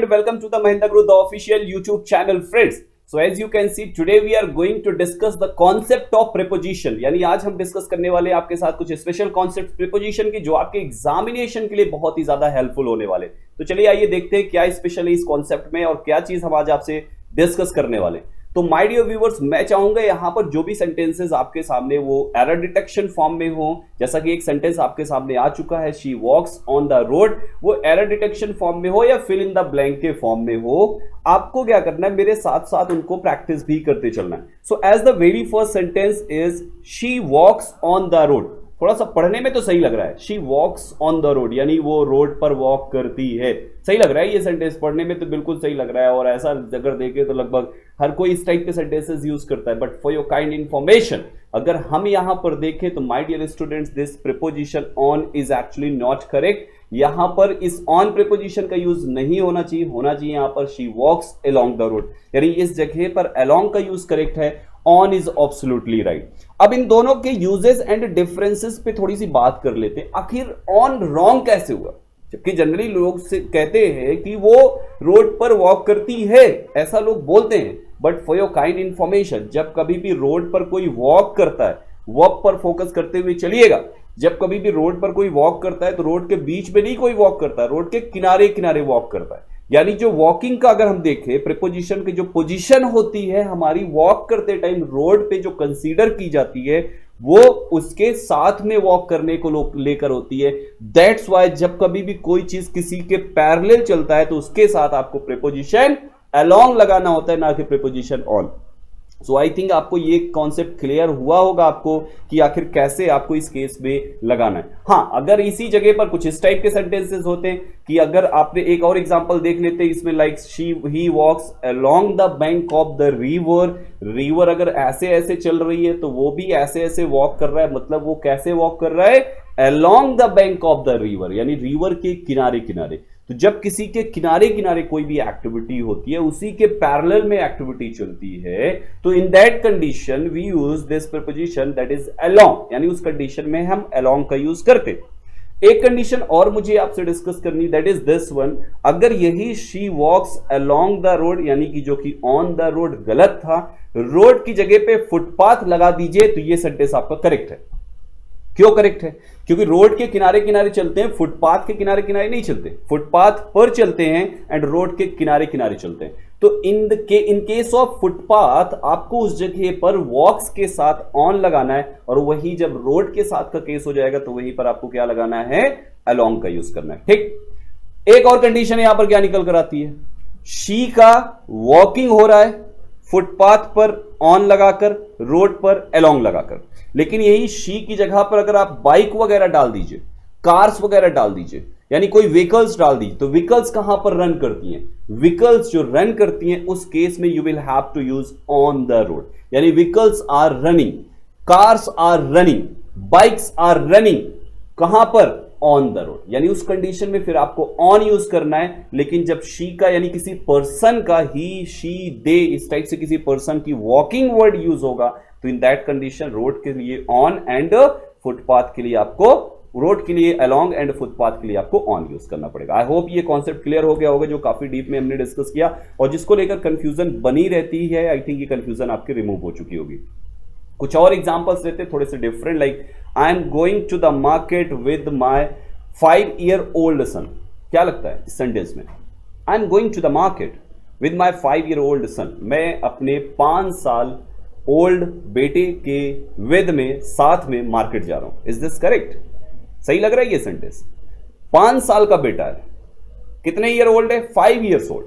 and welcome to the Mahendra Group, the official YouTube channel, friends. So as you can see, today we are going to discuss the concept of preposition. यानी आज हम discuss करने वाले हैं आपके साथ कुछ स्पेशल कॉन्सेप्ट प्रीपोजिशन की जो आपके एग्जामिनेशन के लिए बहुत ही ज्यादा हेल्पफुल होने वाले। तो चलिए आइए देखते हैं क्या स्पेशल है इस कॉन्सेप्ट में और क्या चीज हम आज आपसे डिस्कस करने वाले। तो माय डियर व्यूअर्स, मैं चाहूंगा यहां पर जो भी सेंटेंसेस आपके सामने वो एरर डिटेक्शन फॉर्म में हो। जैसा कि एक सेंटेंस आपके सामने आ चुका है, she walks on the road, वो एरर डिटेक्शन फॉर्म में हो या फिल इन द ब्लैंक के फॉर्म में हो। आपको क्या करना है, मेरे साथ साथ उनको प्रैक्टिस भी करते चलना है। So as the very first sentence is she walks on the road. थोड़ा सा पढ़ने में तो सही लग रहा है, she walks on the road, यानी वो रोड पर वॉक करती है। सही लग रहा है ये सेंटेंस, पढ़ने में तो बिल्कुल सही लग रहा है। और ऐसा अगर देखें तो लगभग हर कोई इस टाइप के सेंटेंसेस यूज करता है। But for your kind information, अगर हम यहां पर देखें तो my dear students, this preposition on is actually not correct. यहां पर इस ऑन प्रीपोजिशन का यूज नहीं होना चाहिए, होना चाहिए यहां पर she walks along the road, यानी इस जगह पर अलोंग का यूज करेक्ट है, ऑन इज एब्सोल्युटली राइट। अब इन दोनों के यूजेस एंड डिफरेंसेस पे थोड़ी सी बात कर लेते हैं। आखिर ऑन रॉन्ग कैसे हुआ, जबकि जनरली लोग से कहते हैं कि वो रोड पर वॉक करती है, ऐसा लोग बोलते हैं। But for your kind information, जब कभी भी रोड पर कोई वॉक करता है, वॉक पर फोकस करते हुए चलिएगा, जब कभी भी रोड पर कोई वॉक करता है तो रोड के बीच में नहीं कोई वॉक करता है, रोड के किनारे किनारे वॉक करता है। यानी जो वॉकिंग का अगर हम देखें, प्रीपोजिशन की जो पोजीशन होती है हमारी वॉक करते टाइम रोड पे जो कंसीडर की जाती है वो उसके साथ में वॉक करने को लेकर होती है। दैट्स वाई जब कभी भी कोई चीज किसी के पैरेलल चलता है तो उसके साथ आपको प्रीपोजिशन अलोंग लगाना होता है, ना कि preposition on. So I think आपको ये कॉन्सेप्ट क्लियर हुआ होगा आपको कि आखिर कैसे आपको इस केस में लगाना है। हाँ, अगर इसी जगह पर कुछ इस टाइप के सेंटेंसेस होते हैं कि अगर आपने एक और एग्जांपल देख लेते हैं इसमें, like he walks along the bank of the river. River अगर ऐसे ऐसे चल रही है तो वो भी ऐसे ऐसे वॉक कर रहा है, मतलब वो कैसे वॉक कर रहा है, along the bank of the river, यानी रिवर के किनारे किनारे। तो जब किसी के किनारे किनारे कोई भी एक्टिविटी होती है, उसी के पैरेलल में एक्टिविटी चलती है, तो in that condition we use this preposition that is along, यानी उस कंडीशन में हम अलोंग का यूज करते। एक कंडीशन और मुझे आपसे डिस्कस करनी, दैट इज दिस वन। अगर यही she walks along the road, यानी कि जो कि ऑन द रोड गलत था, रोड की जगह पे फुटपाथ लगा दीजिए तो ये सेंटेंस आपका करेक्ट है। क्यों करेक्ट है? क्योंकि रोड के किनारे किनारे चलते हैं, फुटपाथ के किनारे किनारे नहीं चलते, फुटपाथ पर चलते हैं एंड रोड के किनारे किनारे चलते हैं। तो इन केस ऑफ फुटपाथ आपको उस जगह पर वॉक्स के साथ ऑन लगाना है, और वही जब रोड के साथ का केस हो जाएगा तो वहीं पर आपको क्या लगाना है, अलोंग का यूज करना है। ठीक, एक और कंडीशन यहां पर क्या निकल कर आती है, शी का वॉकिंग हो रहा है फुटपाथ पर ऑन लगाकर, रोड पर अलोंग लगाकर। लेकिन यही शी की जगह पर अगर आप बाइक वगैरह डाल दीजिए, कार्स वगैरह डाल दीजिए, यानी कोई व्हीकल्स डाल दीजिए, तो व्हीकल्स कहां पर रन करती हैं, व्हीकल्स जो रन करती हैं उस केस में you will have to use on the road, यानी vehicles are running, cars are running, bikes are running, कहां पर, ऑन द रोड, यानी उस कंडीशन में फिर आपको ऑन यूज करना है। लेकिन जब शी का यानी किसी पर्सन का, ही शी दे, इस टाइप से किसी पर्सन की वॉकिंग वर्ड यूज होगा तो इन दैट कंडीशन रोड के लिए ऑन एंड फुटपाथ के लिए आपको, रोड के लिए अलोंग एंड फुटपाथ के लिए आपको ऑन यूज करना पड़ेगा। आई होप ये कॉन्सेप्ट क्लियर हो गया होगा, जो काफी डीप में हमने डिस्कस किया और जिसको लेकर कंफ्यूजन बनी रहती है। आई थिंक ये कंफ्यूजन आपकी रिमूव हो चुकी होगी। कुछ और एग्जांपल्स लेते थोड़े से different, like I am going to the market with my 5-year-old son. क्या लगता है इस सेंटेंस में, I am going to the market with my 5-year-old son, मैं अपने 5 साल ओल्ड बेटे के विद में, साथ में मार्केट जा रहा हूं। Is this correct? सही लग रहा है ये सेंटेंस? 5 साल का बेटा है, कितने ईयर ओल्ड है, 5 years old,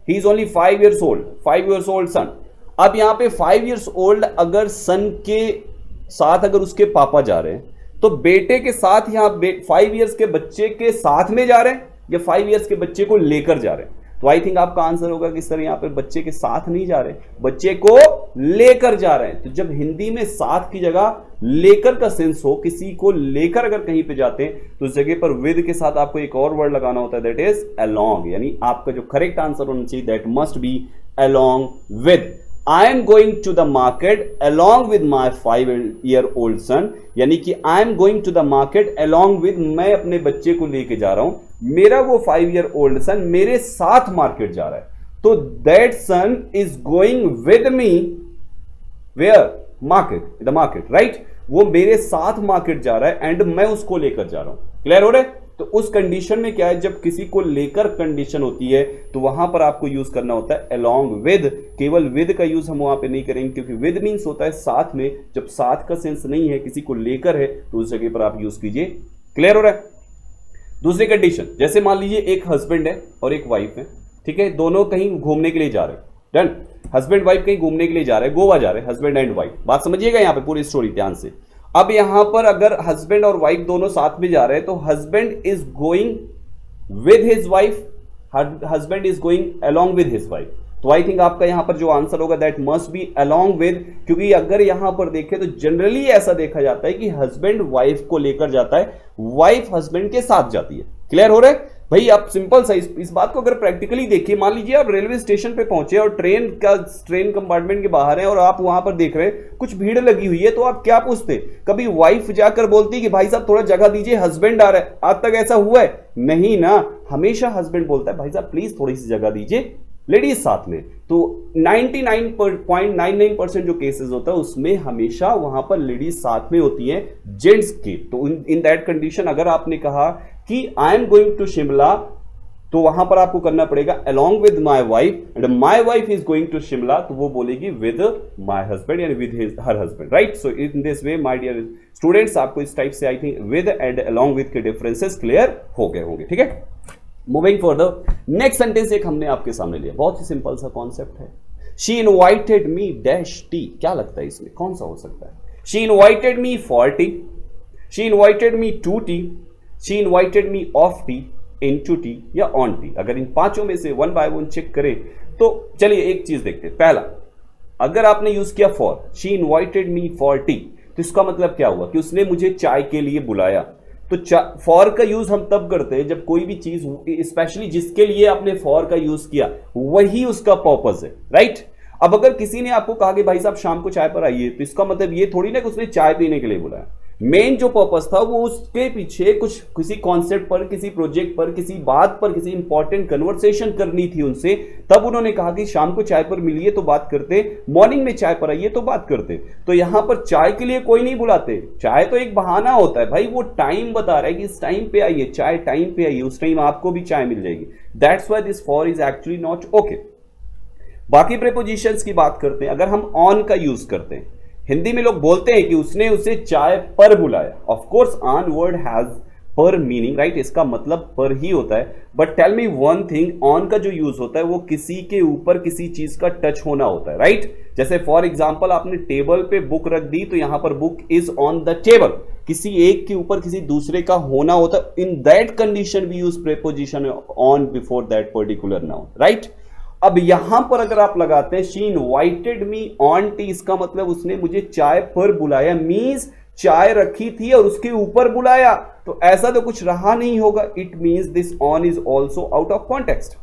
he is only 5 years old, 5 years old सन। अब यहां पे 5 years old अगर सन के साथ अगर उसके पापा जा रहे हैं तो बेटे के साथ यहां 5 years के बच्चे के साथ में जा रहे हैं या 5 years के बच्चे को लेकर जा रहे हैं? तो आई थिंक आपका आंसर होगा कि सर यहां पे बच्चे के साथ नहीं जा रहे, बच्चे को लेकर जा रहे हैं। तो जब हिंदी में साथ की जगह लेकर का सेंस हो, किसी को लेकर अगर कहीं पे जाते हैं तो उस जगह पर विद के साथ आपको एक और वर्ड लगाना होता है, दैट इज अलोंग, यानी आपका जो करेक्ट आंसर होना चाहिए that must B along with. I am going to the market along with my 5-year-old son, यानी कि I am going to the market along with, मैं अपने बच्चे को लेके जा रहा हूं मेरा वो 5 ईयर ओल्ड सन मेरे साथ मार्केट जा रहा है, तो that son is going with me where, market, the market, right. वो मेरे साथ मार्केट जा रहा है एंड मैं उसको लेकर जा रहा हूं। क्लियर हो रहा है? तो उस कंडीशन में क्या है, जब किसी को लेकर कंडीशन होती है तो वहां पर आपको यूज करना होता है along with। केवल विद का यूज हम वहां पे नहीं करेंगे, क्योंकि विद मीन्स होता है साथ में। जब साथ का सेंस नहीं है, किसी को लेकर है, तो उस जगह पर आप यूज कीजिए। क्लियर हो रहा है? दूसरी कंडीशन, जैसे मान लीजिए एक हस्बैंड है और एक वाइफ है, ठीक है, दोनों कहीं घूमने के लिए जा रहे हैं। डन। हस्बैंड वाइफ कहीं घूमने के लिए जा रहे हैं, गोवा जा रहे हैं, हस्बैंड एंड वाइफ। बात समझिएगा यहाँ पे पूरी स्टोरी ध्यान से। अब यहां पर अगर हस्बैंड और वाइफ दोनों साथ में जा रहे हैं, तो husband is going with his wife, husband is going along with his wife. तो आई थिंक आपका यहां पर जो आंसर होगा that must B along with, क्योंकि अगर यहां पर देखें तो जनरली ऐसा देखा जाता है कि हस्बैंड वाइफ को लेकर जाता है, वाइफ हस्बैंड के साथ जाती है। क्लियर हो रहा है भाई? आप सिंपल सा इस बात को अगर प्रैक्टिकली देखिए, मान लीजिए आप रेलवे स्टेशन पे पहुंचे और ट्रेन कंपार्टमेंट के बाहर हैं और आप वहां पर देख रहे हैं कुछ भीड़ लगी हुई है, तो आप क्या पूछते? कभी वाइफ जाकर बोलती कि भाई साहब थोड़ा जगह दीजिए, हस्बैंड आ रहा है? आज तक ऐसा हुआ है? नहीं ना। हमेशा हस्बैंड बोलता है भाई साहब प्लीज थोड़ी सी जगह दीजिए, लेडीज साथ में। तो 99.99% जो केसेस होता है उसमें हमेशा वहां पर लेडीज साथ में होती हैं जेंट्स की। तो इन दैट कंडीशन अगर आपने कहा कि I am going to Shimla, तो वहां पर आपको करना पड़ेगा along with my wife and my wife is going to Shimla, तो वो बोलेगी with my husband and with her husband, right? So in this way my dear students, आपको इस टाइप से I think with and along with के differences clear हो गए होंगे। ठीक है, मूविंग फॉरदर, नेक्स्ट सेंटेंस एक हमने आपके सामने लिया, बहुत ही सिंपल सा कॉन्सेप्ट है। She invited me dash tea. क्या लगता है इसमें कौन सा हो सकता है? She invited me for tea, she invited me to tea, she invited me of tea, into tea या ऑन टी। अगर इन पांचों में से वन बाय वन चेक करें तो चलिए एक चीज देखते हैं। पहला, अगर आपने यूज किया for, she invited me for T, तो इसका मतलब क्या हुआ कि उसने मुझे चाय के लिए बुलाया। तो फॉर का यूज हम तब करते हैं जब कोई भी चीज, स्पेशली जिसके लिए आपने फॉर का यूज किया वही उसका पर्पस है, राइट। अब अगर किसी ने आपको कहा कि भाई साहब शाम को चाय पर आइए, तो इसका मतलब ये थोड़ी ना कि उसने चाय पीने के लिए बुलाया। मेन जो पर्पस था वो उसके पीछे कुछ किसी कॉन्सेप्ट पर, किसी प्रोजेक्ट पर, किसी बात पर, किसी इंपॉर्टेंट कन्वर्सेशन करनी थी उनसे, तब उन्होंने कहा कि शाम को चाय पर मिलिए तो बात करते, मॉर्निंग में चाय पर आइए तो बात करते। तो यहां पर चाय के लिए कोई नहीं बुलाते, चाय तो एक बहाना होता है भाई, वो टाइम बता रहा है कि इस टाइम पे आइए, चाय टाइम पे आइए, उस टाइम आपको भी चाय मिल जाएगी। That's why this for is actually not okay. बाकी प्रीपोजिशंस की बात करते हैं। अगर हम ऑन का यूज करते हैं, हिंदी में लोग बोलते हैं कि उसने उसे चाय पर बुलाया। Of course on word has पर मीनिंग, राइट, इसका मतलब पर ही होता है। But tell me one thing, on का जो यूज होता है वो किसी के ऊपर किसी चीज का टच होना होता है, राइट। जैसे फॉर एग्जांपल आपने टेबल पे बुक रख दी, तो यहां पर book is on the table, किसी एक के ऊपर किसी दूसरे का होना होता है। In that condition we use preposition on before that particular noun, right. अब यहां पर अगर आप लगाते हैं she invited me on tea, इसका मतलब उसने मुझे चाय पर बुलाया, मींस चाय रखी थी और उसके ऊपर बुलाया, तो ऐसा तो कुछ रहा नहीं होगा। It means this on is also out of context.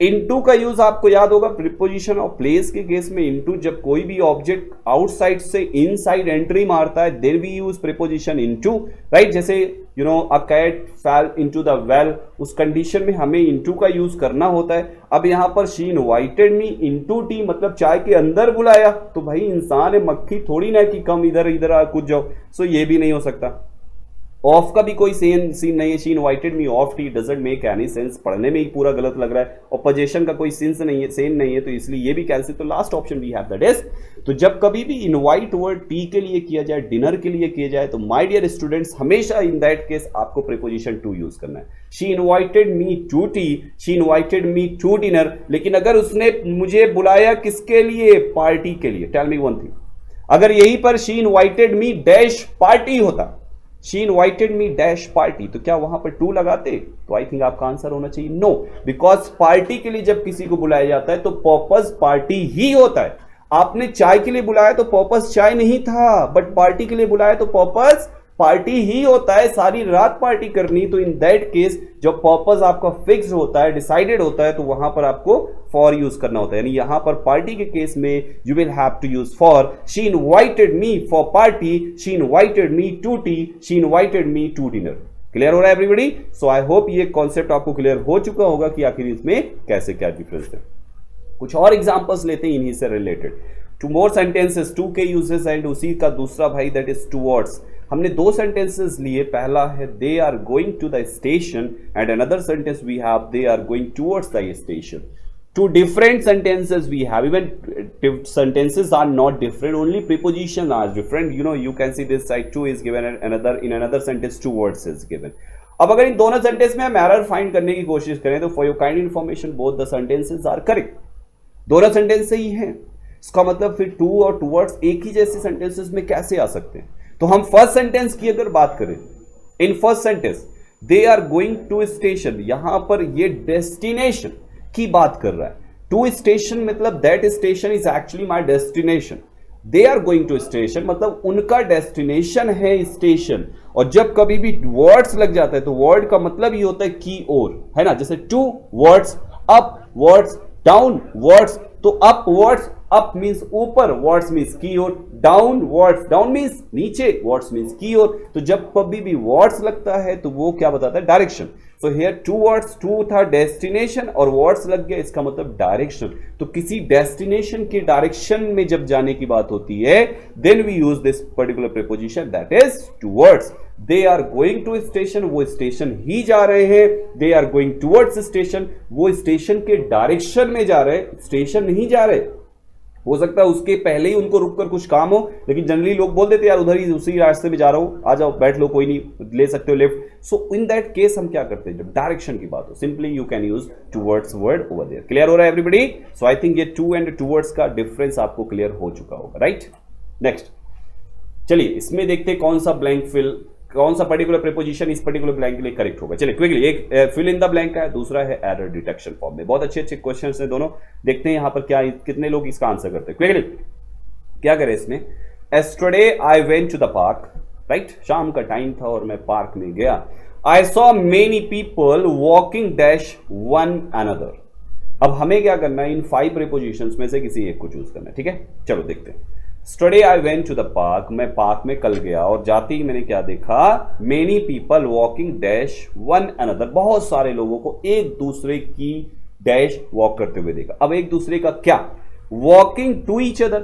Into का यूज आपको याद होगा प्रीपोजिशन ऑफ प्लेस के केस में। इनटू जब कोई भी ऑब्जेक्ट आउटसाइड से इनसाइड एंट्री मारता है, there we use preposition into, right. जैसे you know a cat fell into the well, उस कंडीशन में हमें इनटू का यूज करना होता है। अब यहां पर she invited me into T, मतलब चाय के अंदर बुलाया, तो भाई इंसान है, मक्खी थोड़ी ना कि कम इधर इधर कूद जाओ, सो ये भी नहीं हो सकता। ऑफ का भी कोई सीन नहीं है, she invited me of T doesn't make any sense, पढ़ने में ही पूरा गलत लग रहा है। और पोजीशन का कोई सेंस नहीं है, सेम नहीं है, तो इसलिए ये भी कैंसिल। तो last option we have that is, तो जब कभी भी इनवाइट वर्ड टी के लिए किया जाए, डिनर के लिए किया जाए, तो माय डियर स्टूडेंट्स हमेशा इन दैट केस आपको प्रीपोजिशन टू यूज करना है। She invited me to tea, she invited me to dinner. लेकिन अगर उसने मुझे बुलाया किसके लिए? पार्टी के लिए। टेल मी वन थिंग, अगर यहीं पर she invited me dash party होता, she invited me dash party, तो क्या वहां पर टू लगाते? तो आई थिंक आपका आंसर होना चाहिए नो, बिकॉज पार्टी के लिए जब किसी को बुलाया जाता है तो पर्पस पार्टी ही होता है। आपने चाय के लिए बुलाया तो पर्पस चाय नहीं था, बट पार्टी के लिए बुलाया तो पर्पस पार्टी ही होता है, सारी रात पार्टी करनी। तो इन दैट केस जब पर्पस आपका फिक्स होता है, डिसाइडेड होता है, तो वहां पर आपको फॉर यूज करना होता है। यानी यहां पर पार्टी के केस में you will have to use for. She invited me for party, she invited me to tea, she invited me to dinner. Clear हो रहा है एवरीबॉडी? सो आई होप ये कॉन्सेप्ट आपको क्लियर हो चुका होगा कि आखिर इसमें कैसे क्या डिफरेंस है। कुछ और एग्जांपल्स लेते हैं इन्हीं से related. Two more sentences, to के यूजेस एंड उसी का दूसरा भाई दैट इज टुवर्ड्स। हमने दो सेंटेंसेस लिए, पहला है they are going to the station and another sentence we have they are going towards the station. Two different sentences we have, even sentences are not different, only preposition are different. You know, you can see this side two is given and another in another sentence two words is given. अब अगर इन दोनों sentence में हम error find करने की कोशिश करें तो for your kind information both the sentences are correct, दोनों सेंटेंस सही हैं। इसका मतलब फिर टू और टूवर्ड्स एक ही जैसे सेंटेंसेस में कैसे आ सकते हैं? तो हम फर्स्ट सेंटेंस की अगर बात करें, in first sentence they are going to station, यहां पर ये डेस्टिनेशन की बात कर रहा है। टू स्टेशन मतलब that station is actually my destination. They are going to station मतलब उनका डेस्टिनेशन है स्टेशन। और जब कभी भी वर्ड्स लग जाता है तो वर्ड का मतलब ये होता है की ओर, है ना? जैसे towards, upwards, downwards. तो अप वर्ड्स, अप मीन्स ऊपर, वर्ड्स मीन्स की ओर, डाउन वर्ड्स, डाउन मीन्स नीचे, वर्ड्स मीन्स की ओर। तो जब कभी भी वर्ड्स लगता है तो वो क्या बताता है? Direction. So here towards, to था डेस्टिनेशन और वर्ड्स लग गया, इसका मतलब डायरेक्शन। तो किसी डेस्टिनेशन के डायरेक्शन में जब जाने की बात होती है then we use this particular preposition that is towards. They are going to station, वो स्टेशन ही जा रहे हैं। They are going towards station, वो स्टेशन के डायरेक्शन में जा रहे हैं, स्टेशन नहीं जा रहे। हो सकता है उसके पहले ही उनको रुककर कुछ काम हो, लेकिन जनरली लोग बोल देते यार उधर ही उसी रास्ते में जा रहा हूं, आ जाओ बैठ लो, कोई नहीं, ले सकते हो left. So in that case हम क्या करते हैं, जब डायरेक्शन की बात हो simply you can use towards word over there. Clear हो रहा है एवरीबॉडी? सो आई थिंक ये टू एंड टुवर्ड्स का डिफरेंस आपको क्लियर हो चुका होगा, राइट? नेक्स्ट चलिए इसमें देखते हैं कौन सा ब्लैंक फिल, कौन सा पर्टिकुलर प्रीपोजिशन इस पर्टिकुलर ब्लैंक के लिए करेक्ट होगा। चलिए क्विकली, एक फिल इन द ब्लैंक का है, दूसरा है एरर डिटेक्शन फॉर्म में। बहुत अच्छे अच्छे क्वेश्चंस हैं दोनों, देखते हैं यहां पर क्या कितने लोग इसका आंसर करते हैं। क्विकली क्या करें इसमें? Yesterday I went to the park, right? शाम का टाइम था और मैं पार्क में गया। I saw many people walking dash one another. अब हमें क्या करना है, इन 5 प्रीपोजिशंस में से किसी एक को चूज करना है, ठीक है? चलो देखते हैं। Today I went to the park, मैं पार्क में कल गया और जाते ही मैंने क्या देखा? Many people walking dash one another, बहुत सारे लोगों को एक दूसरे की डैश वॉक करते हुए देखा। अब एक दूसरे का क्या? Walking to each other,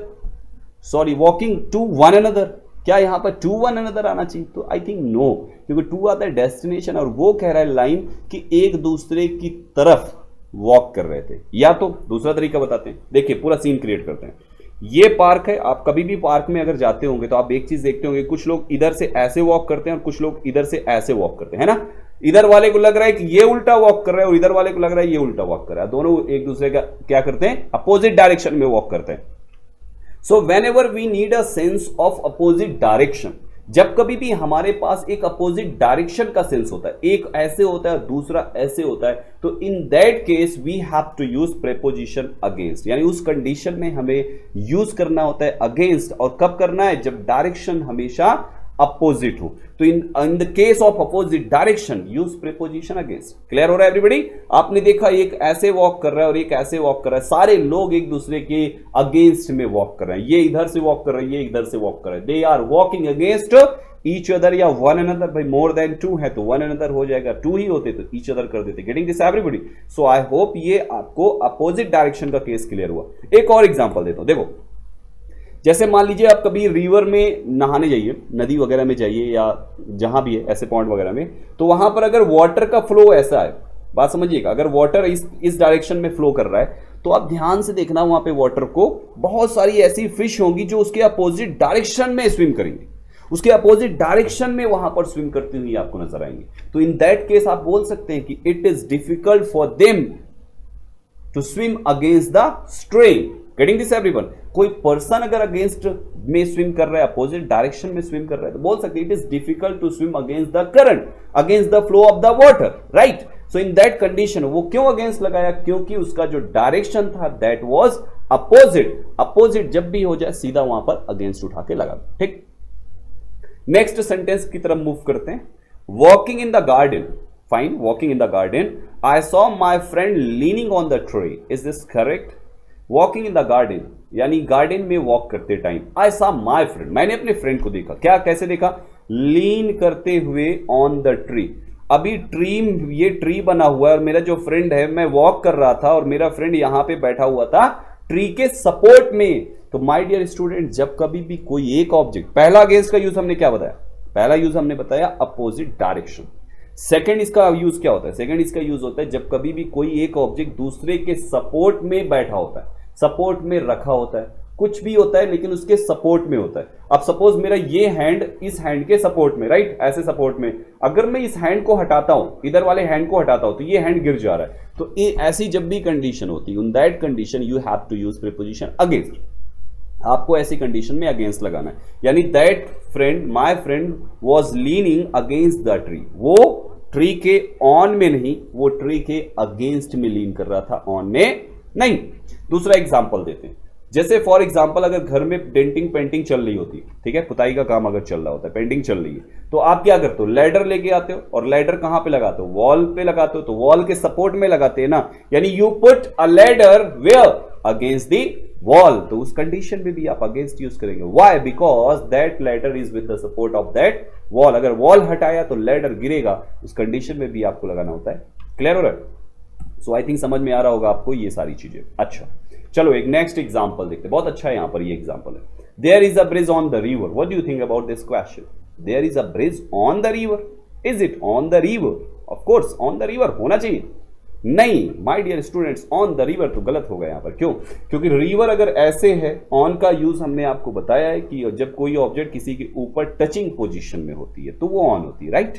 sorry walking to one another। क्या यहां पर to one another आना चाहिए? तो आई थिंक नो, क्योंकि to आता है डेस्टिनेशन और वो कह रहा है लाइन कि एक दूसरे की तरफ वॉक कर रहे थे। या तो दूसरा तरीका बताते हैं, देखिए पूरा सीन क्रिएट करते हैं। ये पार्क है, आप कभी भी पार्क में अगर जाते होंगे तो आप एक चीज देखते होंगे, कुछ लोग इधर से ऐसे वॉक करते हैं और कुछ लोग इधर से ऐसे वॉक करते हैं, है ना? इधर वाले को लग रहा है कि ये उल्टा वॉक कर रहा है और इधर वाले को लग रहा है ये उल्टा वॉक कर रहा है। दोनों एक दूसरे का क्या करते हैं? अपोजिट डायरेक्शन में वॉक करते हैं। So whenever we need a sense of opposite direction, जब कभी भी हमारे पास एक अपोजिट डायरेक्शन का सेंस होता है, एक ऐसे होता है दूसरा ऐसे होता है, तो in that case we have to use preposition against, यानी उस कंडीशन में हमें यूज करना होता है अगेंस्ट। और कब करना है? जब डायरेक्शन हमेशा अपोजिट हो। तो in the case of opposite direction use preposition against. Clear हो रहा है एवरीबॉडी? आपने देखा एक ऐसे वॉक कर रहा है और एक ऐसे वॉक कर रहा है, सारे लोग एक दूसरे के अगेंस्ट में वॉक कर रहे हैं। ये इधर से वॉक कर रहे हैं, ये इधर से वॉक कर रहे हैं। They are walking against each other या वन अनदर। भाई मोर देन टू है तो वन अनदर हो जाएगा, टू ही होते तो ईच अदर कर देते। Getting this everybody? So I hope ये आपको अपोजिट डायरेक्शन का केस क्लियर हुआ। एक और एग्जांपल देता हूं, देखो जैसे मान लीजिए आप कभी रिवर में नहाने जाइए, नदी वगैरह में जाइए या जहां भी है ऐसे पॉइंट वगैरह में, तो वहां पर अगर वाटर का फ्लो ऐसा है, बात समझिएगा, अगर वाटर इस डायरेक्शन में फ्लो कर रहा है तो आप ध्यान से देखना वहां पे वाटर को बहुत सारी ऐसी फिश होंगी जो उसके अपोजिट डायरेक्शन में स्विम करेंगे, उसके अपोजिट डायरेक्शन में वहां पर स्विम करती हुई आपको नजर आएंगे। तो इन दैट केस आप बोल सकते हैं कि it is difficult for them to swim against the stream. Getting this everyone? कोई पर्सन अगर अगेंस्ट में स्विम कर रहा है, अपोजिट डायरेक्शन में स्विम कर रहा है, तो बोल सकते हैं it is difficult to swim against the current, against the flow of the water, right? So in that condition वो क्यों अगेंस्ट लगाया? क्योंकि उसका जो डायरेक्शन था दैट वाज अपोजिट। अपोजिट जब भी हो जाए सीधा वहां पर अगेंस्ट उठा के लगा, ठीक? नेक्स्ट सेंटेंस की तरफ मूव करते हैं। Walking in the garden, fine, walking in the garden, I saw my friend leaning on the tree, is this correct? Walking in the garden यानी गार्डन में वॉक करते time I saw my friend, मैंने अपने friend को देखा। क्या कैसे देखा? लीन करते हुए ऑन द ट्री। अभी ट्री, ये ट्री बना हुआ है और मेरा जो फ्रेंड है, मैं वॉक कर रहा था और मेरा फ्रेंड यहां पे बैठा हुआ था ट्री के सपोर्ट में। तो माय डियर स्टूडेंट, जब कभी भी कोई एक ऑब्जेक्ट, पहला अगेंस्ट का यूज हमने क्या बताया? पहला यूज हमने बताया अपोजिट डायरेक्शन। सेकंड इसका यूज क्या होता है? सेकंड इसका यूज होता है जब कभी भी कोई एक ऑब्जेक्ट दूसरे के सपोर्ट में बैठा होता है, सपोर्ट में रखा होता है, कुछ भी होता है लेकिन उसके सपोर्ट में होता है। अब सपोज मेरा ये हैंड इस हैंड के सपोर्ट में, राइट, ऐसे सपोर्ट में, अगर मैं इस हैंड को हटाता हूं, इधर वाले हैंड को हटाता हूं, तो ये हैंड गिर जा रहा है। तो ऐसी जब भी कंडीशन होती है, in that condition you have to use preposition against. आपको ऐसी कंडीशन में अगेंस्ट लगाना है, यानी that friend, my friend was leaning against the tree. वो ट्री के ऑन में नहीं, वो ट्री के अगेंस्ट में लीन कर रहा था, ऑन में नहीं। दूसरा एग्जांपल देते हैं। जैसे फॉर एग्जांपल अगर घर में डेंटिंग पेंटिंग चल रही होती है, ठीक है, पुताई का काम अगर चल रहा होता है, पेंटिंग चल रही है, तो आप क्या करते हो? लैडर लेके आते हो, और लैडर कहां पे लगाते हो? वॉल पे लगाते हो। तो वॉल के सपोर्ट में लगाते हैं ना, यानी you put a ladder where? Against the wall. तो उस कंडीशन में भी आप अगेंस्ट यूज करेंगे। Why? Because that ladder is with the support of that wall. अगर वॉल हटाया तो लैडर गिरेगा, उस कंडीशन में भी आपको लगाना होता है। क्लियर हो रहा है? सो आई थिंक समझ में आ रहा होगा आपको ये सारी चीजें। अच्छा, चलो एक नेक्स्ट एग्जांपल देखते हैं। बहुत अच्छा है यहां पर ये एग्जांपल है। There is a bridge on the river. What do you think about this question? There is a bridge on the river. Is it on the river? Of course on the river होना चाहिए। नहीं my dear students, on the river तो गलत होगा यहां पर। क्यों? क्योंकि रिवर अगर ऐसे है, ऑन का यूज हमने आपको बताया है कि जब कोई ऑब्जेक्ट किसी के ऊपर टचिंग पोजीशन में होती है तो वो ऑन होती है, राइट।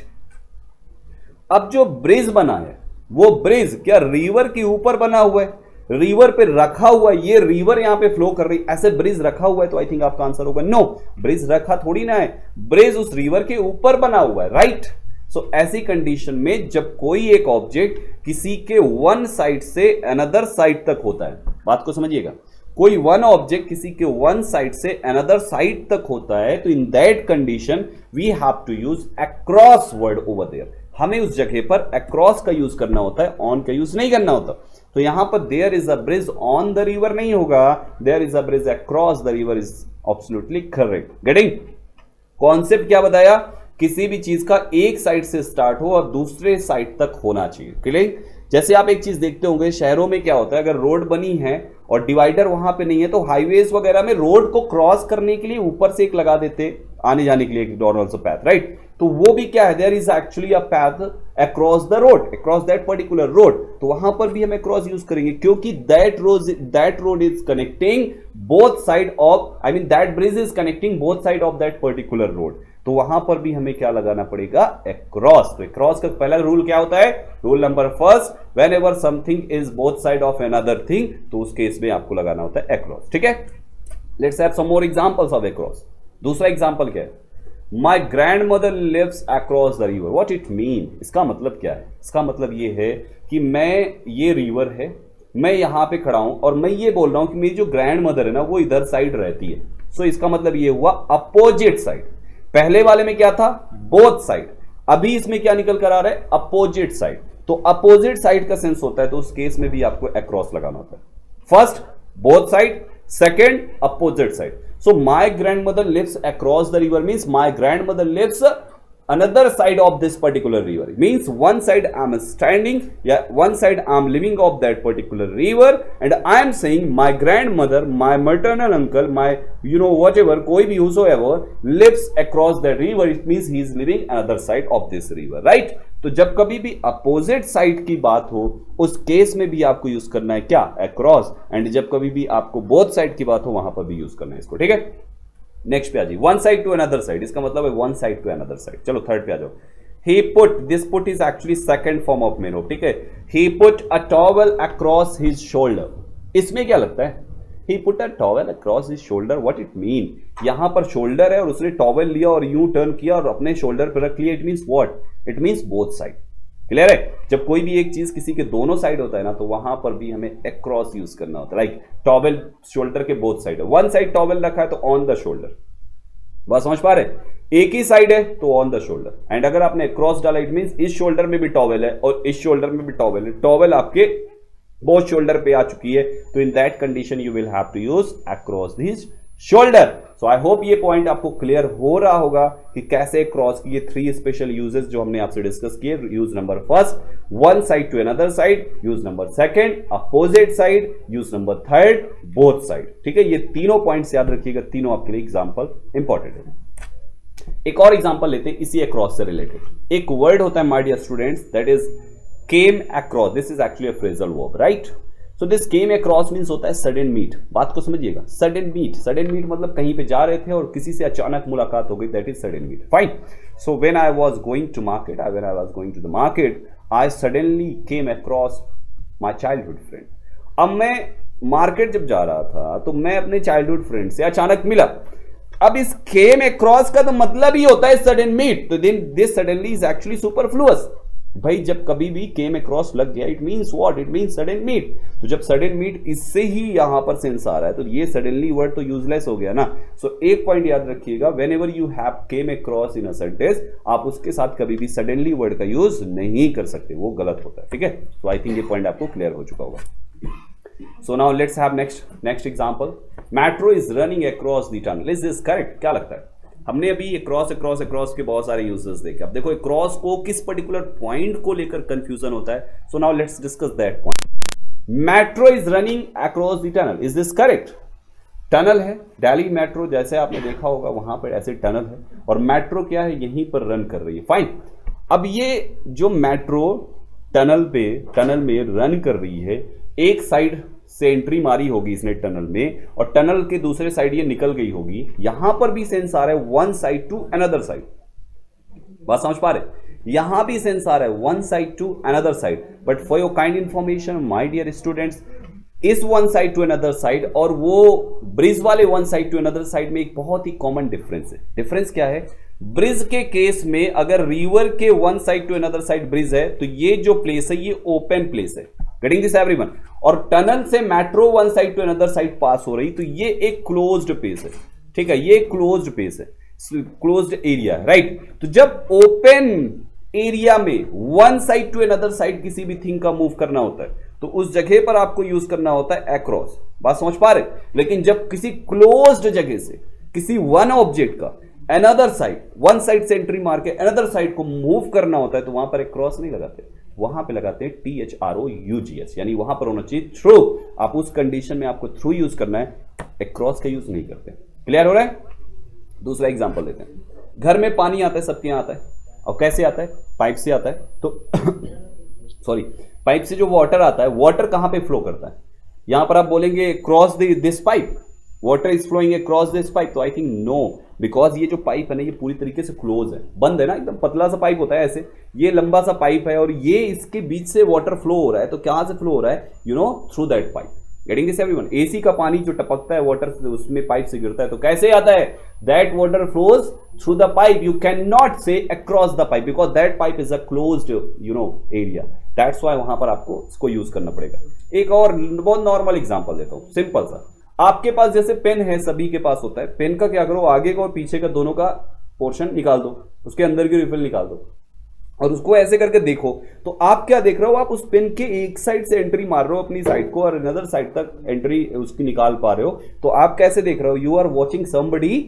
अब जो ब्रिज बना है, वो ब्रिज क्या रिवर के ऊपर बना हुआ है? रिवर पे रखा हुआ है, ये रिवर यहां पे फ्लो कर रही, ऐसे ब्रिज रखा हुआ है, तो आई थिंक आपका आंसर होगा नो, ब्रिज रखा थोड़ी ना है, ब्रिज उस रिवर के ऊपर बना हुआ है, राइट। सो ऐसी कंडीशन में जब कोई एक ऑब्जेक्ट किसी के वन साइड से अनदर साइड तक होता है, बात को समझिएगा, कोई वन ऑब्जेक्ट किसी के वन साइड से अनदर साइड तक होता है, तो in that condition we have to use across word over there. हमें उस जगह पर अक्रॉस का यूज करना होता है, ऑन का यूज नहीं करना होता। तो यहां पर there is a bridge on the river नहीं होगा, there is a bridge across the river is absolutely correct. Getting? Concept क्या बताया? किसी भी चीज का एक साइड से स्टार्ट हो और दूसरे साइड तक होना चाहिए। क्लियर? जैसे आप एक चीज देखते होंगे, शहरों में क्या होता है, अगर रोड बनी है और डिवाइडर वहां पे नहीं है, तो हाईवेज वगैरह में रोड को क्रॉस करने के लिए ऊपर से एक लगा देते, आने जाने के लिए एक नॉर्मल सा पैथ, राइट। तो वो भी क्या है, there is actually a path across the road, across that particular road. तो वहां पर भी हम क्रॉस यूज करेंगे, क्योंकि that road is connecting both side of, I mean that bridge is connecting both side of that particular road. तो वहां पर भी हमें क्या लगाना पड़ेगा? अक्रॉस। तो अक्रॉस का पहला रूल क्या होता है? Rule number first, when ever something is both side of another thing, तो उस केस में आपको लगाना होता है अक्रॉस। ठीक है, let's have some more examples of across. दूसरा एग्जांपल क्या है? My grandmother lives across the river. What it mean? इसका मतलब क्या है? इसका मतलब ये है कि मैं, ये रिवर है, मैं यहां पे खड़ा हूं और मैं ये बोल रहा हूं कि मेरी जो ग्रैंड मदर है ना, वो इधर साइड रहती है। सो इसका मतलब ये हुआ अपोजिट साइड। पहले वाले में क्या था? Both side. अभी इसमें क्या निकल कर आ रहा है? Opposite side. तो अपोजिट साइड का सेंस होता है, तो उस केस में भी आपको अक्रॉस लगाना होता है। First both side, second opposite side. So my grandmother lives across the river means my grandmother lives another side of this particular river. Means one side I am standing, yeah, one side I am living of that particular river, and I am saying my grandmother, my maternal uncle, my whatever, कोई भी whosoever lives across that river, it means he is living another side of this river, right? तो जब कभी भी opposite side की बात हो, उस केस में भी आपको यूज करना है क्या? अक्रॉस। एंड जब कभी भी आपको बोथ साइड की बात हो, वहां पर भी यूज करना है इसको। ठीक है, नेक्स्ट पे आ जाइए। One side to another side, इसका मतलब है one side to another side. चलो थर्ड पे आ जाओ। He put, this put is actually second form of main verb. ठीक है, he put a towel across his shoulder. इसमें क्या लगता है? He put a towel across his shoulder. What it mean? यहां पर शोल्डर है और उसने टॉवल लिया और यूं टर्न किया और अपने शोल्डर पर रख लिया। It means what? It means both side. Clear है? जब कोई भी एक चीज किसी के दोनों साइड होता है ना, तो वहां पर भी हमें अक्रॉस यूज करना होता है। लाइक टॉवल शोल्डर के बोथ साइड है, वन साइड टॉवल रखा है तो ऑन द शोल्डर। बस समझ पा रहे? एक ही साइड है तो ऑन द शोल्डर। एंड अगर आपने अक्रॉस डाला, इट मीन्स इस शोल्डर में भी टॉवल है और इस शोल्डर में भी टॉवल है। टॉवल आपके बोथ शोल्डर पे आ चुकी है, तो in that condition you will have to use across this shoulder. So I hope ये पॉइंट आपको क्लियर हो रहा होगा कि कैसे क्रॉस की ये 3 स्पेशल यूजेस जो हमने आपसे डिस्कस किए। Use number first, one side to another side. Use number second, opposite side. Use number third, both side. ठीक है, ये तीनों पॉइंट्स याद रखिएगा, तीनों आपके लिए एग्जांपल इंपॉर्टेंट है। एक और एग्जांपल लेते हैं इसी अक्रॉस से रिलेटेड। एक वर्ड होता है my dear students, that is came across. This is actually a phrasal verb, right? So this came across means होता है सडन मीट। बात को समझिएगा, सडन मीट। सडन मीट मतलब कहीं पे जा रहे थे और किसी से अचानक मुलाकात हो गई, that is sudden meet. Fine. So when I was going to market, when I was going to the market, I suddenly came across my childhood friend. अब मैं मार्केट जब जा रहा था तो मैं अपने चाइल्डहुड फ्रेंड से अचानक मिला। अब इस केम अक्रॉस का तो मतलब ही होता है सडन मीट, तो then this suddenly is actually superfluous. भाई जब कभी भी केम अक्रॉस लग गया, it means what? It means sudden meet. तो जब सडन मीट इससे ही यहां पर सेंस आ रहा है तो ये सडनली वर्ड तो यूजलेस हो गया ना। सो एक पॉइंट याद रखिएगा, when ever you have came across in a sentence, आप उसके साथ कभी भी सडनली वर्ड का यूज नहीं कर सकते, वो गलत होता है। ठीक है, तो आई थिंक ये पॉइंट आपको क्लियर हो चुका होगा। So now let's have next example. Metro is running across the tunnel. Is this correct? क्या लगता है? हमने अभी अक्रॉस के बहुत सारे यूजेस देखे। अब देखो अक्रॉस को किस पर्टिकुलर पॉइंट को लेकर कंफ्यूजन होता है। So now let's discuss that point. Metro is running across the tunnel. Is this correct? Tunnel है, दिल्ली मेट्रो जैसे आपने देखा होगा वहां पर ऐसे टनल है और मेट्रो क्या है, यहीं पर रन कर रही है। फाइन। अब ये जो मेट्रो टनल में रन कर रही है, एक साइड से एंट्री मारी होगी इसने टनल में और टनल के दूसरे साइड ये निकल गई होगी। यहां पर भी सेंस आ रहा है one side to another side. बात समझ पा रहे? यहां भी सेंस आ रहा है one side to another side. But for your kind information my dear students, इस one side to another side और वो ब्रिज वाले one side to another side में एक बहुत ही कॉमन डिफरेंस है। डिफरेंस क्या है? ब्रिज के केस में अगर रिवर के one side to another side bridge है तो ये जो प्लेस है ये ओपन प्लेस है। Getting this everyone? और टनल से metro one side to another side pass हो रही तो ये एक क्लोज्ड प्लेस है। ठीक है, ये क्लोज्ड प्लेस है, क्लोज्ड एरिया, राइट? तो जब ओपन एरिया में one side to another side किसी भी थिंग का मूव करना होता है तो उस जगह पर आपको यूज करना होता है अक्रॉस। बात समझ पा रहे? लेकिन जब किसी क्लोज्ड जगह से किसी वन ऑब्जेक्ट का अनदर साइड, वन साइड से एंट्री मार के अनदर साइड को मूव करना होता है तो वहां पर अक्रॉस नहीं लगाते, वहां पे लगाते हैं THROUGS, यानी वहां पर होना चाहिए थ्रू। आप उस कंडीशन में आपको थ्रू यूज करना है, अक्रॉस का यूज नहीं करते। क्लियर हो रहा है? दूसरा एग्जांपल लेते हैं। घर में पानी आता है, सबके यहाँ आता है, और कैसे आता है? पाइप से आता है। तो सॉरी, पाइप से जो वाटर आता है, वाटर कहां पे फ्लो करता है? यहां पर आप बोलेंगे cross this pipe, water is flowing across this pipe. तो आई थिंक नो, बिकॉज ये जो पाइप है ना ये पूरी तरीके से क्लोज है, बंद है ना, एकदम पतला सा पाइप होता है ऐसे, ये लंबा सा पाइप है और ये इसके बीच से वाटर फ्लो हो रहा है। तो कहां से फ्लो हो रहा है? You know, through that pipe. Getting this everyone? AC का पानी जो टपकता है वाटर से, उसमें पाइप से गिरता है तो कैसे आता है? That water flows through the pipe. You can not say across the pipe because that pipe is a closed area. That's why वहां पर आपको इसको यूज करना पड़ेगा। एक और बहुत नॉर्मल एग्जांपल देता हूं, सिंपल सा। आपके पास जैसे पेन है, सभी के पास होता है। पेन का क्या करो, आगे का और पीछे का दोनों का पोर्शन निकाल दो, उसके अंदर की रिफिल निकाल दो और उसको ऐसे करके देखो तो आप क्या देख रहे हो? आप उस पेन के एक साइड से एंट्री मार रहे हो अपनी साइड को और अनदर साइड तक एंट्री उसकी निकाल पा रहे हो। तो आप कैसे देख रहे हो? You are watching somebody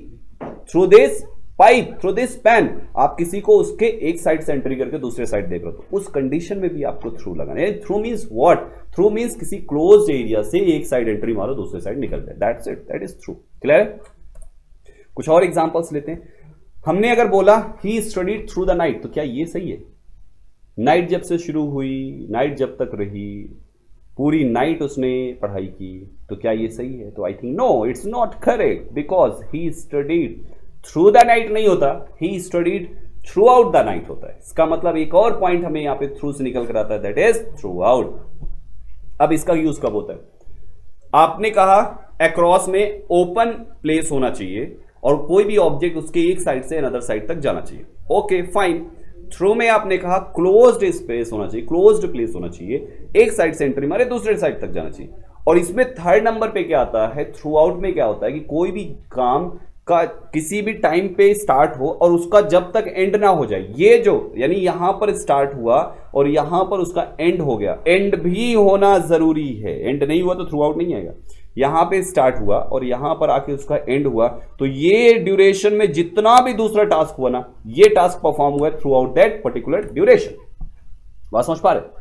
through this pipe, through this pen. आप किसी को उसके एक साइड से एंट्री करके दूसरे साइड देख रहे हो, तो उस कंडीशन में भी आपको थ्रू लगाना है। Through means what? Through means किसी क्लोज्ड एरिया से एक साइड एंट्री मारो, दूसरे साइड निकल जाए। That's it, that is through. Clear? कुछ और एग्जांपल्स लेते हैं। हमने अगर बोला ही स्टडीड थ्रू द नाइट, तो क्या ये सही है? नाइट जब से शुरू हुई, नाइट जब तक रही, पूरी नाइट उसने पढ़ाई की, तो क्या ये सही है? तो I think no, it's not correct because he studied through the night नहीं होता, he studied throughout the night होता है। इसका मतलब एक और पॉइंट हमें यहां पे थ्रू से निकल कर आता है, दैट इज थ्रू आउट। अब इसका यूज कब होता है? आपने कहा अक्रॉस में ओपन प्लेस होना चाहिए और कोई भी ऑब्जेक्ट उसके एक साइड से अनदर साइड तक जाना चाहिए। Okay fine. थ्रू में आपने कहा क्लोज्ड स्पेस होना चाहिए, क्लोज्ड प्लेस होना चाहिए, एक साइड से एंट्री मारे दूसरे साइड तक जाना चाहिए। और इसमें थर्ड नंबर पे क्या आता है? थ्रू आउट में क्या होता है कि कोई भी काम का किसी भी टाइम पे स्टार्ट हो और उसका जब तक एंड ना हो जाए, ये जो यानी यहां पर स्टार्ट हुआ और यहां पर उसका एंड हो गया, एंड भी होना जरूरी है। एंड नहीं हुआ तो थ्रू आउट नहीं आएगा। यहां पे स्टार्ट हुआ और यहां पर आके उसका एंड हुआ, तो ये ड्यूरेशन में जितना भी दूसरा टास्क हुआ ना, ये टास्क परफॉर्म हुआ through out that particular duration. बात समझ पा रहे?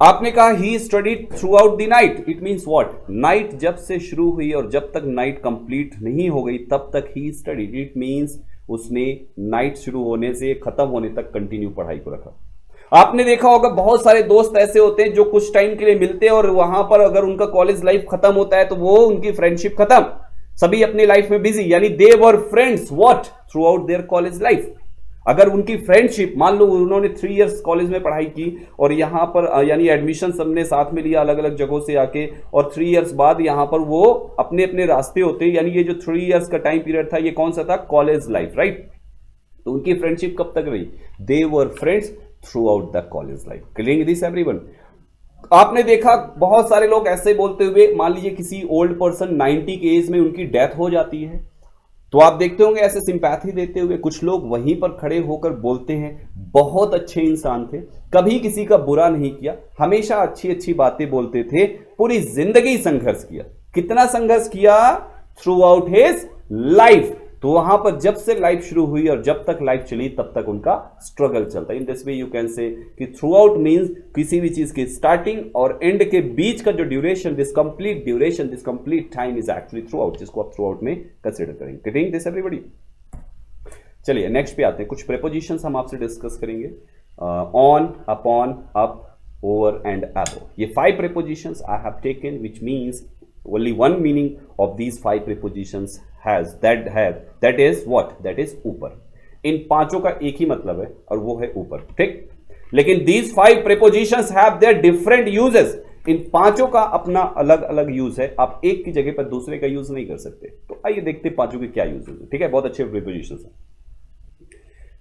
आपने कहा ही studied throughout the night, it means what? Night जब से शुरू हुई और जब तक नाइट कंप्लीट नहीं हो गई तब तक ही स्टडीड, इट मींस उसने नाइट शुरू होने से खत्म होने तक कंटिन्यू पढ़ाई को रखा। आपने देखा होगा बहुत सारे दोस्त ऐसे होते हैं जो कुछ टाइम के लिए मिलते हैं और वहां पर अगर उनका कॉलेज लाइफ खत्म होता है तो वो उनकी फ्रेंडशिप खत्म, सभी अपनी लाइफ में बिजी, यानी they were friends what throughout their college life. अगर उनकी फ्रेंडशिप, मान लो उन्होंने 3 इयर्स कॉलेज में पढ़ाई की और यहां पर यानी एडमिशन सबने साथ में लिया अलग अलग जगहों से आके, और 3 इयर्स बाद यहां पर वो अपने अपने रास्ते होते, यानी ये जो 3 इयर्स का टाइम पीरियड था ये कौन सा था? College life, right? तो उनकी फ्रेंडशिप कब तक रही? They were friends throughout the college life. Clearing this everyone? आपने देखा बहुत सारे लोग ऐसे बोलते हुए, मान लीजिए किसी ओल्ड पर्सन 90 के एज में उनकी डेथ हो जाती है, तो आप देखते होंगे ऐसे सिंपैथी देते हुए कुछ लोग वहीं पर खड़े होकर बोलते हैं बहुत अच्छे इंसान थे, कभी किसी का बुरा नहीं किया, हमेशा अच्छी अच्छी बातें बोलते थे, पूरी जिंदगी संघर्ष किया। कितना संघर्ष किया? Through out his life. तो वहां पर जब से लाइफ शुरू हुई और जब तक लाइफ चली तब तक उनका स्ट्रगल चलता है। इन this way you can say कि थ्रू आउट मीन्स किसी भी चीज की स्टार्टिंग और एंड के बीच का जो duration, this complete duration, this complete time is actually through out, जिसको आप थ्रू आउट में कंसिडर करेंगे। Getting this everybody? चलिए नेक्स्ट पे आते हैं। कुछ प्रेपोजिशंस हम आपसे डिस्कस करेंगे। On, upon, up, over and above. ये 5 prepositions I have taken, which means only one meaning of these 5 prepositions has that is what? That is ऊपर। इन 5 का एक ही मतलब है और वो है ऊपर, ठीक? लेकिन these 5 prepositions have their different uses। इन 5 का अपना अलग अलग यूज है, आप एक की जगह पर दूसरे का यूज नहीं कर सकते। तो आइए देखते हैं 5 के क्या यूज है, ठीक है? बहुत अच्छे prepositions हैं।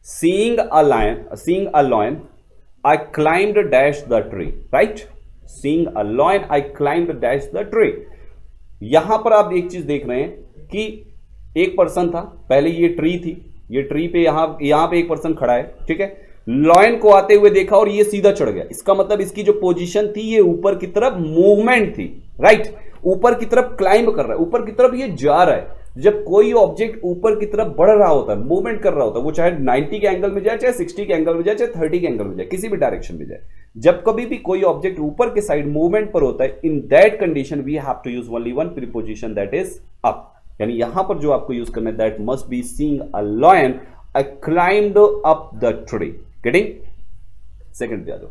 Seeing a lion, I climbed dash the tree, right? Seeing a lion, I climbed dash the tree। यहां पर आप एक चीज देख रहे हैं कि एक पर्सन था, पहले ये ट्री थी, ये ट्री पे यहां पे एक पर्सन खड़ा है, ठीक है? लॉयन को आते हुए देखा और ये सीधा चढ़ गया। इसका मतलब इसकी जो पोजीशन थी ये ऊपर की तरफ मूवमेंट थी, राइट? ऊपर की तरफ क्लाइंब कर रहा है, ऊपर की तरफ ये जा रहा है। जब कोई ऑब्जेक्ट ऊपर की तरफ बढ़ रहा होता है, मूवमेंट कर रहा होता है, वो चाहे 90 के एंगल में जाए, चाहे 60 के एंगल में जाए, चाहे 30 के एंगल में जाए, किसी भी डायरेक्शन में जाए, जब कभी भी कोई ऑब्जेक्ट ऊपर के साइड मूवमेंट पर होता है, in that condition we have to use only one preposition, that is up. यानी यहां पर जो आपको यूज करना है, that must be seeing a lion, I climbed up the tree. Getting? Second पे आ जाओ।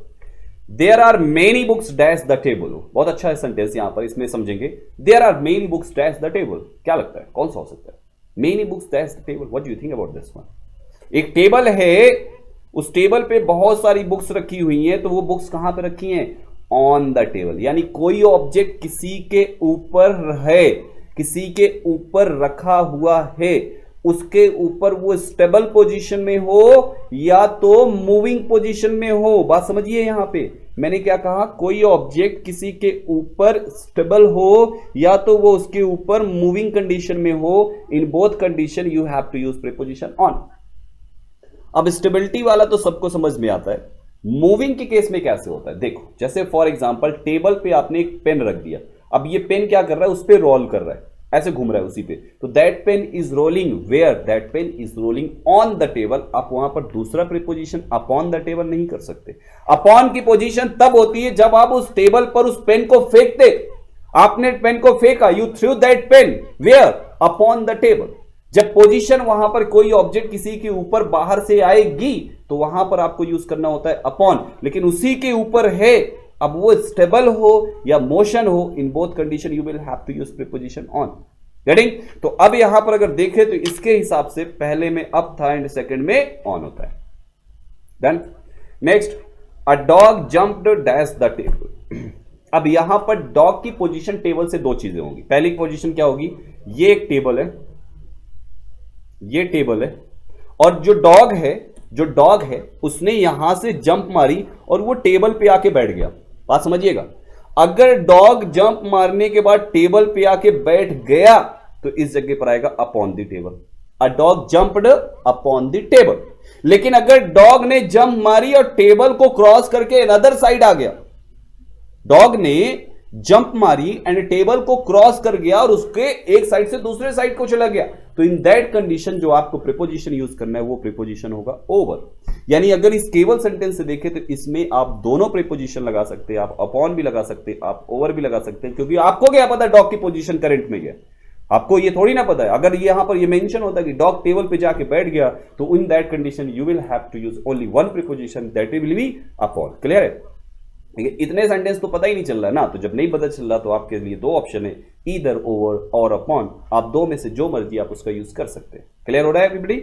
There are many books dash the table. बहुत अच्छा है सेंटेंस, यहां पर इसमें समझेंगे। There are many books dash the table, क्या लगता है कौन सा हो सकता है? Many books dash the table, what do you think about this one? एक टेबल है, उस टेबल पे बहुत सारी बुक्स रखी हुई हैं, तो वो बुक्स कहां पे रखी हैं? On the table. यानी कोई ऑब्जेक्ट किसी के ऊपर है, किसी के ऊपर रखा हुआ है, उसके ऊपर वो स्टेबल पोजीशन में हो या तो मूविंग पोजीशन में हो। बात समझिए, यहां पे मैंने क्या कहा? कोई ऑब्जेक्ट किसी के ऊपर स्टेबल हो या तो वो उसके ऊपर मूविंग कंडीशन में हो। In both condition you have to use preposition on. अब स्टेबिलिटी वाला तो सबको समझ में आता है, मूविंग के केस में कैसे होता है देखो। जैसे फॉर एग्जांपल टेबल पे आपने एक पेन रख दिया, अब ये पेन क्या कर रहा है? उस पे रोल कर रहा है, ऐसे घूम रहा है उसी पे। तो that pen is rolling where? That pen is rolling on the table. आप वहां पर दूसरा प्रीपोजिशन अपॉन द टेबल नहीं कर सकते। अपॉन की पोजीशन तब होती है जब आप उस टेबल पर उस पेन को फेंकते। आपने पेन को फेंका, you threw that pen where? Upon the table. जब पोजीशन वहां पर कोई ऑब्जेक्ट किसी के ऊपर बाहर से आएगी तो वहां पर आपको यूज करना होता है अपॉन, लेकिन उसी के ऊपर है, अब वो स्टेबल हो या मोशन हो, in both condition you will have to use preposition on. Getting? तो अब यहां पर अगर देखें तो इसके हिसाब से पहले में अप था एंड सेकंड में ऑन होता है। Done? Next, a dog jumped dash the table. अब यहां पर डॉग की पोजीशन टेबल से 2 चीजें होंगी। पहली पोजीशन क्या होगी? ये एक टेबल है, ये टेबल है, और जो डॉग है उसने यहां से जंप मारी और वो टेबल पे आके बैठ गया। बात समझिएगा, अगर डॉग जंप मारने के बाद टेबल पे आके बैठ गया तो इस जगह पर आएगा upon the table. A dog jumped upon the table. लेकिन अगर डॉग ने जंप मारी और टेबल को क्रॉस करके अनदर साइड आ गया, डॉग ने जंप मारी एंड टेबल को क्रॉस कर गया और उसके एक साइड से दूसरे साइड को चला गया, तो इन दैट कंडीशन जो आपको प्रीपोजिशन यूज करना है वो प्रीपोजिशन होगा ओवर। यानी अगर इस केवल सेंटेंस से देखें तो इसमें आप दोनों प्रीपोजिशन लगा सकते हैं, आप अपॉन भी लगा सकते हैं, आप ओवर भी लगा सकते हैं, क्योंकि आपको क्या पता डॉग की पोजीशन करंट में है, आपको ये थोड़ी ना पता है। अगर ये यहां पर ये मेंशन होता है कि डॉग टेबल पे जाके बैठ गया, तो in that condition you will have to use only one preposition, that will be upon. Clear है? इतने सेंटेंस तो पता ही नहीं चल रहा ना, तो जब नहीं पता चल रहा तो आपके लिए दो ऑप्शन है, ईदर ओवर और अपॉन, आप दो में से जो मर्जी आप उसका यूज कर सकते हैं। क्लियर हो रहा है एवरीबॉडी?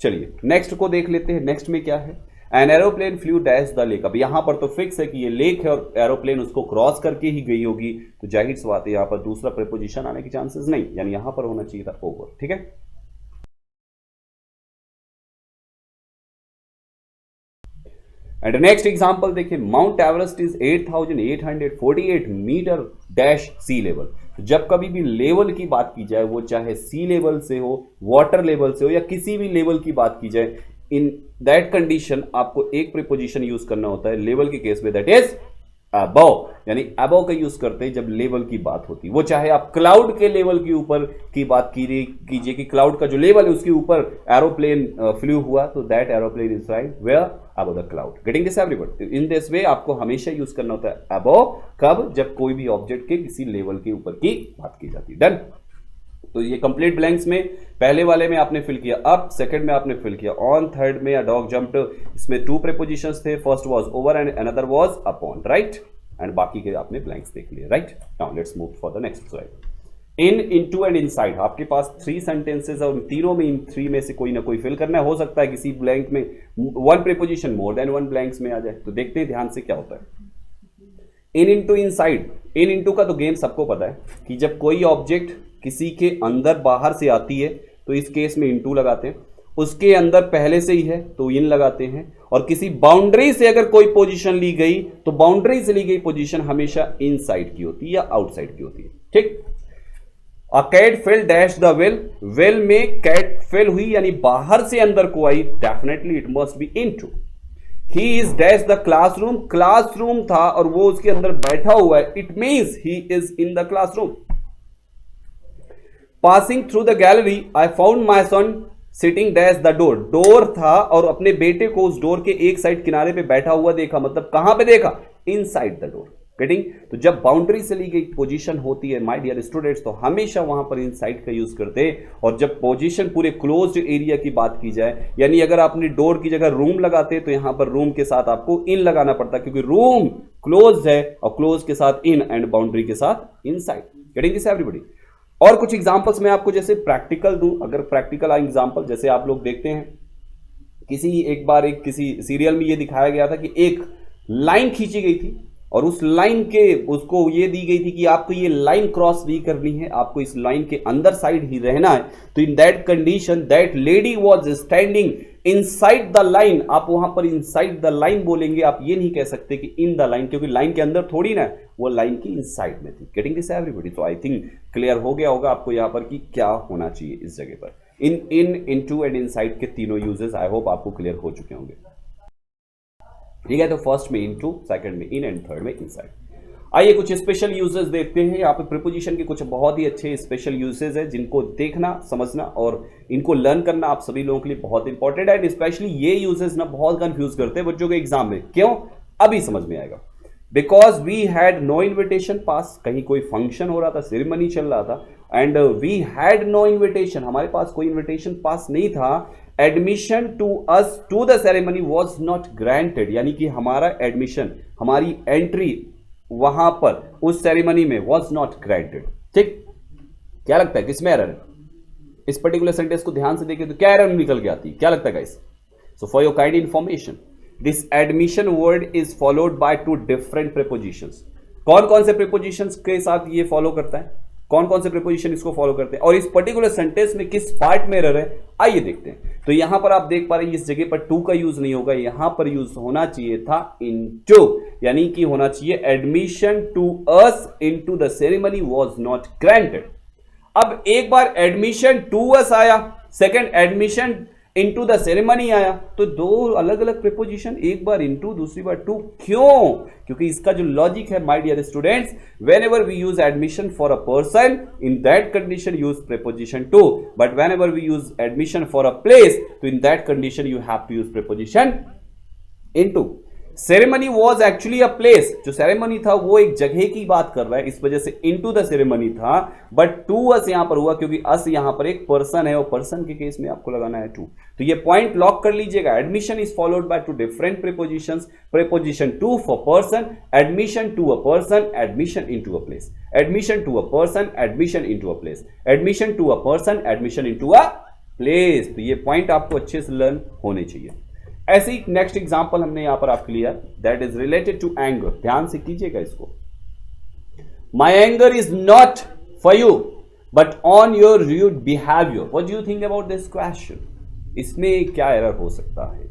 चलिए नेक्स्ट को देख लेते हैं। नेक्स्ट में क्या है, an aeroplane flu dash the lake. अब यहां पर तो फिक्स है कि ये लेक है और एरोप्लेन उसको क्रॉस करके ही गई होगी, तो जाहिर सी बात है यहां पर दूसरा प्रीपोजिशन आने के चांसेस नहीं, यानी यहां पर होना चाहिए था ओवर। ठीक है, एंड नेक्स्ट एग्जांपल देखिए, Mount Everest is 8,848 metre dash sea level. जब कभी भी लेवल की बात की जाए, वो चाहे सी लेवल से हो, वाटर लेवल से हो, या किसी भी लेवल की बात की जाए, इन दैट कंडीशन आपको एक प्रीपोजिशन यूज करना होता है। लेवल के केस में दैट इज अबव, यानी अबव का यूज करते हैं जब लेवल की बात होती है। वो चाहे आप क्लाउड के लेवल के ऊपर की बात कीजिए कि क्लाउड का जो लेवल है उसके ऊपर एरोप्लेन फ्लू हुआ, तो that aeroplane is flying where above the cloud. Getting this everybody? In this way आपको हमेशा यूज करना होता है अबव, कब? जब कोई भी ऑब्जेक्ट के किसी लेवल के ऊपर की बात की जाती है। डन? तो ये कंप्लीट ब्लैंक्स में पहले वाले में आपने फिल किया अप, सेकंड में आपने फिल किया ऑन, थर्ड में डॉग जंप्ड, इसमें टू प्रीपोजिशंस थे, first was over and another was upon, right? And बाकी के आपने ब्लैंक्स देख लिए, right? Now let's move for the next slide. In, into and inside, आपके पास थ्री सेंटेंसेस और तीनों में, इन थ्री में से कोई ना कोई फिल करना है। हो सकता है किसी ब्लैंक में one preposition more than one blanks में आ जाए, तो देखते हैं ध्यान से क्या होता है। इन, इनटू, इनसाइड। इन, इनटू का तो गेम सबको पता है कि जब कोई ऑब्जेक्ट किसी के अंदर बाहर से आती है तो इस केस में इनटू लगाते हैं, उसके अंदर पहले से ही है तो इन लगाते हैं, और किसी बाउंड्री से अगर कोई पोजीशन ली गई तो बाउंड्री से ली गई पोजीशन हमेशा इनसाइड की होती है या आउटसाइड की होती है। ठीक? A cat fell dash the well. Well में कैट फेल हुई यानी बाहर से अंदर को आई, definitely it must be into. He is dash the classroom. Classroom था और वो उसके अंदर बैठा हुआ है, it means he is in the classroom. Passing through the gallery I found my son sitting dash the door. Door था और अपने बेटे को उस डोर के एक साइड किनारे पे बैठा हुआ देखा, मतलब कहां पे देखा? Inside the door. गेटिंग? तो जब बाउंड्री से ली गई पोजीशन होती है माय डियर स्टूडेंट्स, तो हमेशा वहां पर इनसाइड का यूज करते हैं। और जब पोजीशन पूरे क्लोज्ड एरिया की बात की जाए, यानी अगर आपने डोर की जगह रूम लगाते तो यहां पर रूम के साथ आपको इन लगाना पड़ता, क्योंकि रूम क्लोज है और क्लोज के साथ इन एंड बाउंड्री के साथ इनसाइड। Getting this everybody? और कुछ एग्जांपल्स मैं आपको जैसे प्रैक्टिकल दूं, अगर प्रैक्टिकल एग्जांपल जैसे आप लोग देखते हैं, किसी सीरियल में ये दिखाया गया था कि एक लाइन खींची गई थी और उस लाइन के उसको ये दी गई थी कि आपको ये लाइन क्रॉस नहीं करनी है, आपको इस लाइन के अंदर साइड ही रहना है। तो in that condition that lady was standing inside the line. आप वहां पर इनसाइड द लाइन बोलेंगे, आप ये नहीं कह सकते कि इन द लाइन, क्योंकि लाइन के अंदर थोड़ी ना, वो लाइन की इनसाइड में थी। Getting this everybody? तो आई थिंक क्लियर हो गया होगा आपको यहाँ पर कि क्या होना चाहिए इस जगह पर। इन, इनटू एंड इनसाइड के तीनों यूजेस आई होप आपको क्लियर हो चुके होंगे। ठीक है, तो फर्स्ट में इनटू, सेकंड में इन एंड थर्ड में इनसाइड। आइए कुछ स्पेशल यूजेस देखते हैं। यहाँ पे प्रीपोजिशन के कुछ बहुत ही अच्छे स्पेशल यूजेस है, जिनको देखना, समझना और इनको लर्न करना आप सभी लोगों के लिए बहुत इंपॉर्टेंट है। एंड स्पेशली ये यूजेस ना बहुत कंफ्यूज करते हैं बच्चों के एग्जाम में। क्यों? अभी समझ में आएगा। Because we had no invitation pass, कहीं कोई फंक्शन हो रहा था, सेरेमनी चल रहा था, and we had no invitation, हमारे पास कोई इन्विटेशन पास नहीं था। Admission to us to the ceremony was not granted, यानी कि हमारा एडमिशन, हमारी एंट्री वहां पर उस सेरेमनी में वॉज नॉट ग्रांटेड। ठीक? क्या लगता है किसमें एरर है? इस पर्टिकुलर सेंटेंस को ध्यान से देखें तो क्या एरर निकल के आती है, क्या लगता है guys? So for your kind information, this admission word is followed by two different prepositions. कौन कौन से प्रीपोजिशंस के साथ ये फॉलो करता है, कौन कौन से प्रीपोजिशन इसको फॉलो करते हैं, और इस पर्टिकुलर सेंटेंस में किस पार्ट में एरर है, आइए देखते हैं। तो यहां पर आप देख पा रहे हैं इस जगह पर टू का यूज नहीं होगा, यहां पर यूज होना चाहिए था इनटू, यानी कि होना चाहिए admission to us into the ceremony was not granted. अब एक बार एडमिशन टू अस आया, second admission into the ceremony आया, तो दो अलग अलग प्रीपोजिशन, एक बार इनटू दूसरी बार टू। क्यों? क्योंकि इसका जो लॉजिक है my dear students, whenever we use admission for a person, in that condition use preposition to, but whenever we use admission for a place, तो in that condition you have to use preposition into. Ceremony was actually a place, जो ceremony था वो एक जगह की बात कर रहा है, इस वजह से इनटू द सेरेमनी था, बट टू अस यहां पर हुआ क्योंकि अस यहां पर एक पर्सन है और पर्सन के केस में आपको लगाना है टू। तो ये पॉइंट लॉक कर लीजिएगा। Admission is followed by two different prepositions, preposition to for person, admission to a person, admission into a place, admission to a person, admission into a place, admission to a person, admission into a place. तो ये point आपको अच्छे से learn होने चाहिए। ऐसे ही next example हमने यहां पर आपके लिया, that is related to anger. ध्यान से कीजिएगा इसको। My anger is not for you but on your rude behaviour. What do you think about this question? इसमें क्या एरर हो सकता है?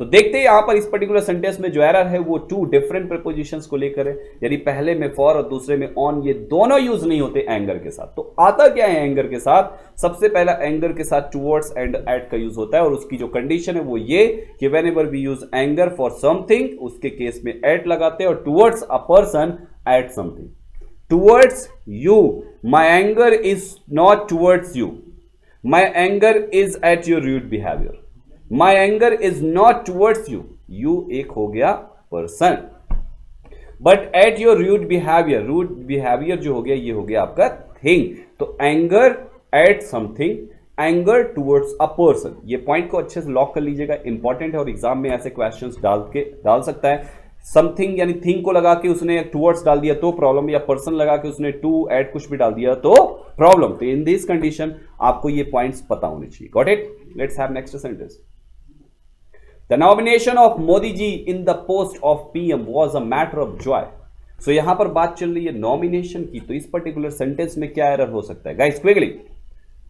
तो देखते हैं यहां पर इस पर्टिकुलर सेंटेंस में जो एरर है वो टू डिफरेंट प्रीपोजिशंस को लेकर है, यानी पहले में फॉर और दूसरे में ऑन, ये दोनों यूज नहीं होते एंगर के साथ। तो आता क्या है एंगर के साथ? सबसे पहला एंगर के साथ टुवर्ड्स एंड एट का यूज होता है, और उसकी जो कंडीशन है वो ये कि whenever we use anger for something, उसके केस में एट लगाते हैं, और towards a person at something. Towards you, my anger is not towards you, my anger is at your rude behaviour, my anger is not towards you, you एक हो गया person, but at your rude behaviour, rude behaviour जो हो गया ये हो गया आपका थिंग। तो anger at something, anger towards a person, ये पॉइंट को अच्छे से लॉक कर लीजिएगा, इंपॉर्टेंट है और एग्जाम में ऐसे क्वेश्चंस डाल सकता है। समथिंग यानी थिंग को लगा के उसने टूवर्ड्स डाल दिया तो प्रॉब्लम, या पर्सन लगा के उसने टू एट कुछ भी डाल दिया तो प्रॉब्लम। तो इन दिस कंडीशन आपको ये पॉइंट्स पता होने चाहिए। Got it? Let's have next sentence. The nomination of Modi ji in the post of PM was a matter of joy. So यहां पर बात चल रही है नॉमिनेशन की, तो इस पर्टिकुलर सेंटेंस में क्या एरर हो सकता है गाइस? क्विकली,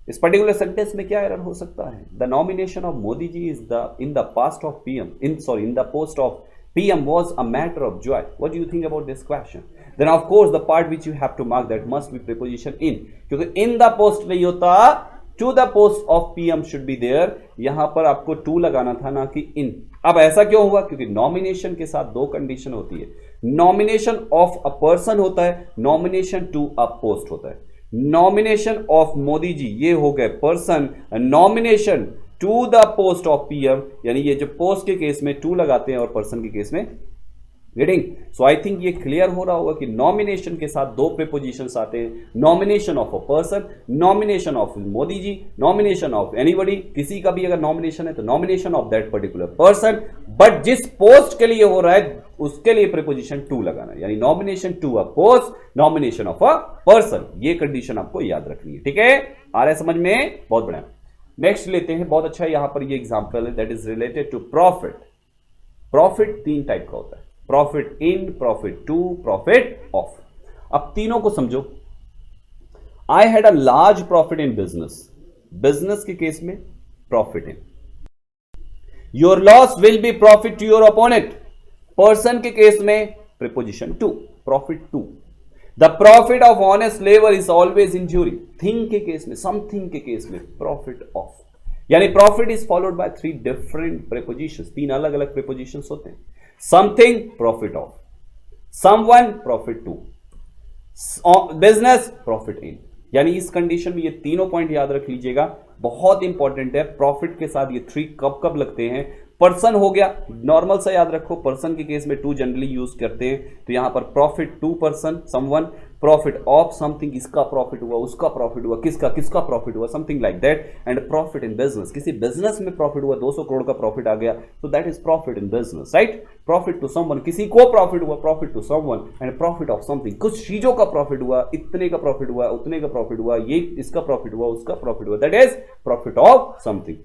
इस पर्टिकुलर सेंटेंस में क्या एरर हो सकता है? The nomination of Modi ji is in the past of PM, in the post of PM was a matter of joy. What do you think about this question? Then of course the part which you have to mark that must be preposition in, क्योंकि in the post नहीं होता, to the post of PM should be there, यहां पर आपको to लगाना था ना कि इन। अब ऐसा क्यों हुआ? क्योंकि नॉमिनेशन के साथ दो कंडीशन होती है, नॉमिनेशन ऑफ अ पर्सन होता है, नॉमिनेशन टू अ पोस्ट होता है। नॉमिनेशन ऑफ मोदी जी ये हो गए person, nomination to the post of PM, यानी ये जो पोस्ट के केस में टू लगाते हैं और पर्सन के केस में रीडिंग। सो आई थिंक ये क्लियर हो रहा होगा कि नॉमिनेशन के साथ दो प्रीपोजिशंस आते हैं, nomination of a person, nomination of Modi ji, nomination of anybody, किसी का भी अगर नॉमिनेशन है तो nomination of that particular person, but जिस पोस्ट के लिए हो रहा है उसके लिए प्रीपोजिशन टू लगाना है, यानी nomination to a post, nomination of a person. ये कंडीशन आपको याद रखनी है, ठीक है? आ रहा है समझ में? बहुत बढ़िया। नेक्स्ट लेते हैं, बहुत अच्छा यहां पर ये एग्जांपल है, that is related to profit. Profit तीन टाइप का होता है, profit in, profit to, profit of. अब तीनों को समझो। I had a large profit in business, business के केस में profit in. Your loss will be profit to your opponent, person के केस में preposition to, profit to. The profit of honest labour is always injury, thing के case में, something के case में profit of, यानी profit is followed by three different prepositions, तीन अलग अलग प्रीपोजिशंस होते हैं। Something profit of, someone profit to, business profit in. यानी इस कंडीशन में ये तीनों पॉइंट याद रख लीजिएगा, बहुत इंपॉर्टेंट है। प्रॉफिट के साथ ये थ्री कब कब लगते हैं? पर्सन हो गया, नॉर्मल सा याद रखो, पर्सन के केस में टू जनरली यूज करते हैं, तो यहां पर profit to person, someone, profit of something, इसका प्रॉफिट हुआ, उसका प्रॉफिट हुआ, किसका प्रॉफिट हुआ, something like that. And profit in business, किसी बिजनेस में प्रॉफिट हुआ, 200 करोड़ का प्रॉफिट आ गया, तो that is profit in business, right? Profit to someone, किसी को प्रॉफिट हुआ, profit to someone. And profit of something, कुछ चीजों का प्रॉफिट हुआ, इतने का प्रॉफिट हुआ, उतने का प्रॉफिट हुआ, ये इसका प्रॉफिट हुआ, उसका प्रॉफिट हुआ, that is profit of something.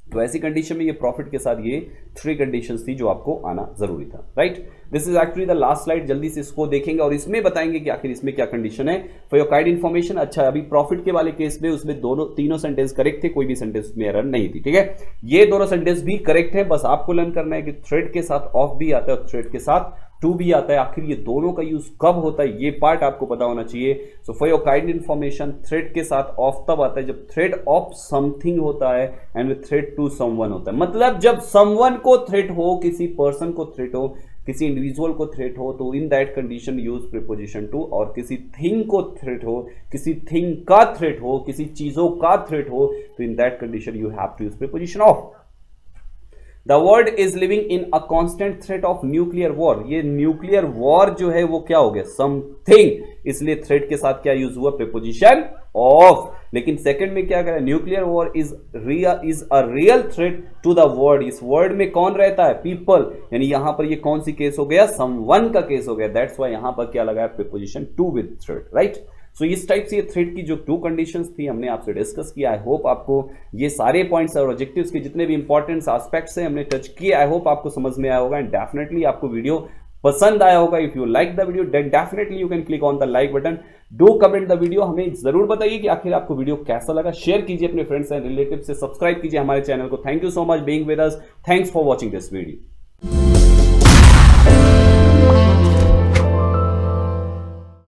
तो ऐसी कंडीशन में ये प्रॉफिट के साथ ये थ्री कंडीशंस थी जो आपको आना जरूरी था, right? This is actually the last slide, जल्दी से इसको देखेंगे और इसमें बताएंगे कि आखिर इसमें क्या कंडीशन है फॉर योर काइंड इन्फॉर्मेशन। अच्छा, अभी प्रॉफिट के वाले केस में उसमें तीनों सेंटेंस करेक्ट थे, कोई भी सेंटेंस में एरर नहीं थी, ठीक है? ये दोनों सेंटेंस भी करेक्ट है, बस आपको लर्न करना है कि थ्रेड के साथ ऑफ भी आता है और थ्रेड के साथ टू भी आता है, आखिर ये दोनों का यूज कब होता है ये पार्ट आपको पता होना चाहिए। So for your kind information, threat के साथ ऑफ तब आता है जब थ्रेट ऑफ समथिंग होता है एंड थ्रेट टू समवन होता है। मतलब जब समवन को थ्रेट हो, किसी पर्सन को थ्रेट हो, किसी इंडिविजुअल को थ्रेट हो, तो in that condition use preposition to. और किसी थिंग को थ्रेट हो, किसी थिंग का थ्रेट हो, किसी चीजों का थ्रेट हो, तो in that condition you have to use preposition of. The world is living in a constant threat of nuclear war. ये न्यूक्लियर वॉर जो है वो क्या हो गया, समथिंग, इसलिए थ्रेट के साथ क्या यूज हुआ, प्रीपोजिशन ऑफ। लेकिन सेकंड में क्या करें, nuclear war is a real threat to the world. इस वर्ल्ड में कौन रहता है, पीपल, यानी यहां पर ये कौन सी केस हो गया, समवन का केस हो गया। दैट्स व्हाई यहां पर क्या लगा है, preposition to with threat, right. So इस टाइप से ये थ्रेट की जो टू कंडीशंस थी हमने आपसे डिस्कस किया। आई होप आपको ये सारे पॉइंट्स और ऑब्जेक्टिव्स के जितने भी इंपॉर्टेंट एस्पेक्ट्स हैं हमने टच किए। आई होप आपको समझ में आया होगा एंड डेफिनेटली आपको वीडियो पसंद आया होगा। If you like the video then definitely you can click on the like button, do comment the video. हमें जरूर बताइए कि आखिर आपको वीडियो कैसा लगा। शेयर कीजिए अपने फ्रेंड्स एंड रिलेटिव से, सब्सक्राइब कीजिए हमारे चैनल को। Thank you so much being with us, thanks for watching this video.